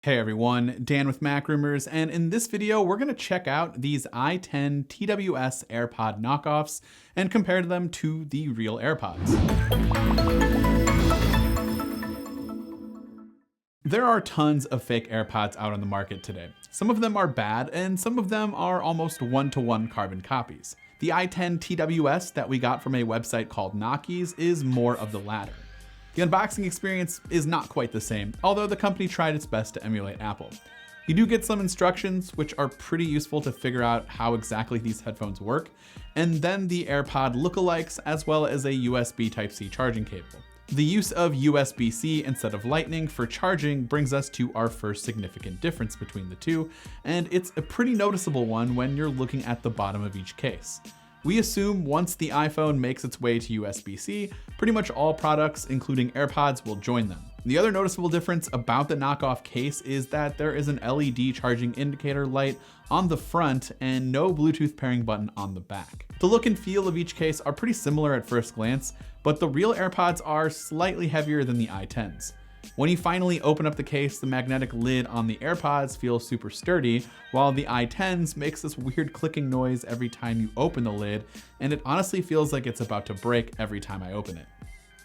Hey everyone, Dan with MacRumors, and in this video we're going to check out these i10 TWS AirPod knockoffs and compare them to the real AirPods. There are tons of fake AirPods out on the market today. Some of them are bad and some of them are almost one-to-one carbon copies. The i10 TWS that we got from a website called Knockoffs is more of the latter. The unboxing experience is not quite the same, although the company tried its best to emulate Apple. You do get some instructions, which are pretty useful to figure out how exactly these headphones work, and then the AirPod lookalikes, as well as a USB Type-C charging cable. The use of USB-C instead of Lightning for charging brings us to our first significant difference between the two, and it's a pretty noticeable one when you're looking at the bottom of each case. We assume once the iPhone makes its way to USB-C, pretty much all products, including AirPods, will join them. The other noticeable difference about the knockoff case is that there is an LED charging indicator light on the front and no Bluetooth pairing button on the back. The look and feel of each case are pretty similar at first glance, but the real AirPods are slightly heavier than the i10s. When you finally open up the case, the magnetic lid on the AirPods feels super sturdy, while the i10s makes this weird clicking noise every time you open the lid, and it honestly feels like it's about to break every time I open it.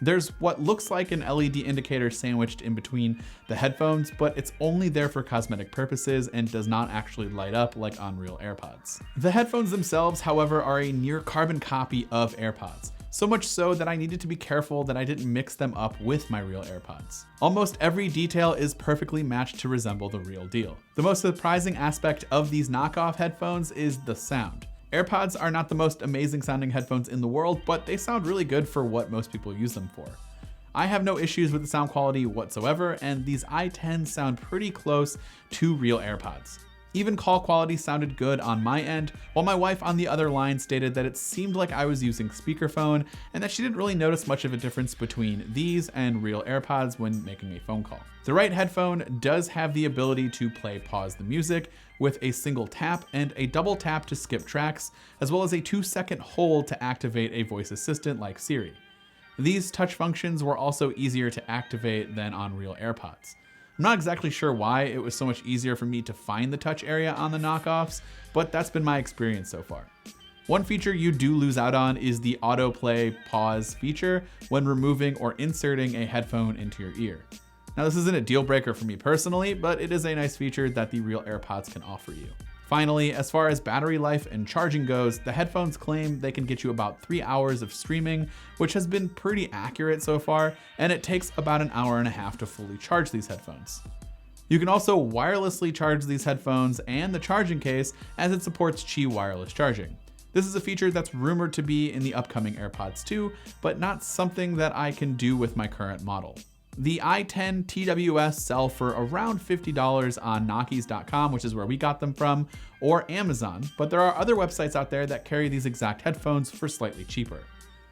There's what looks like an LED indicator sandwiched in between the headphones, but it's only there for cosmetic purposes and does not actually light up like on real AirPods. The headphones themselves, however, are a near carbon copy of AirPods. So much so that I needed to be careful that I didn't mix them up with my real AirPods. Almost every detail is perfectly matched to resemble the real deal. The most surprising aspect of these knockoff headphones is the sound. AirPods are not the most amazing sounding headphones in the world, but they sound really good for what most people use them for. I have no issues with the sound quality whatsoever, and these i10s sound pretty close to real AirPods. Even call quality sounded good on my end, while my wife on the other line stated that it seemed like I was using speakerphone and that she didn't really notice much of a difference between these and real AirPods when making a phone call. The right headphone does have the ability to pause the music with a single tap and a double tap to skip tracks, as well as a 2-second hold to activate a voice assistant like Siri. These touch functions were also easier to activate than on real AirPods. I'm not exactly sure why it was so much easier for me to find the touch area on the knockoffs, but that's been my experience so far. One feature you do lose out on is the autoplay pause feature when removing or inserting a headphone into your ear. Now, this isn't a deal breaker for me personally, but it is a nice feature that the real AirPods can offer you. Finally, as far as battery life and charging goes, the headphones claim they can get you about 3 hours of streaming, which has been pretty accurate so far, and it takes about an hour and a half to fully charge these headphones. You can also wirelessly charge these headphones and the charging case, as it supports Qi wireless charging. This is a feature that's rumored to be in the upcoming AirPods 2, but not something that I can do with my current model. The i10 TWS sell for around $50 on knockoffs.com, which is where we got them from, or Amazon, but there are other websites out there that carry these exact headphones for slightly cheaper.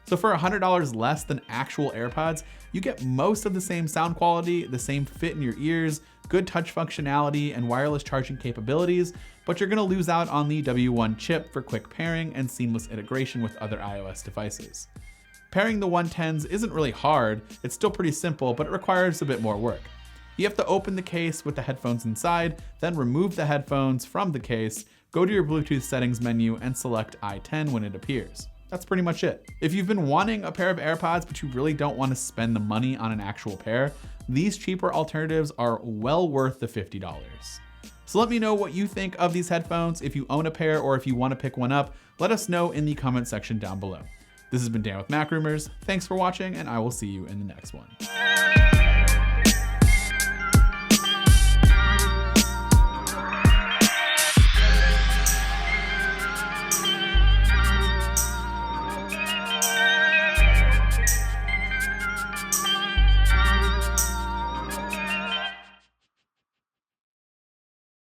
So for $100 less than actual AirPods, you get most of the same sound quality, the same fit in your ears, good touch functionality, and wireless charging capabilities, but you're gonna lose out on the W1 chip for quick pairing and seamless integration with other iOS devices. Pairing the 110s isn't really hard, it's still pretty simple, but it requires a bit more work. You have to open the case with the headphones inside, then remove the headphones from the case, go to your Bluetooth settings menu, and select i10 when it appears. That's pretty much it. If you've been wanting a pair of AirPods, but you really don't want to spend the money on an actual pair, these cheaper alternatives are well worth the $50. So let me know what you think of these headphones. If you own a pair or if you want to pick one up, let us know in the comment section down below. This has been Dan with MacRumors. Thanks for watching, and I will see you in the next one.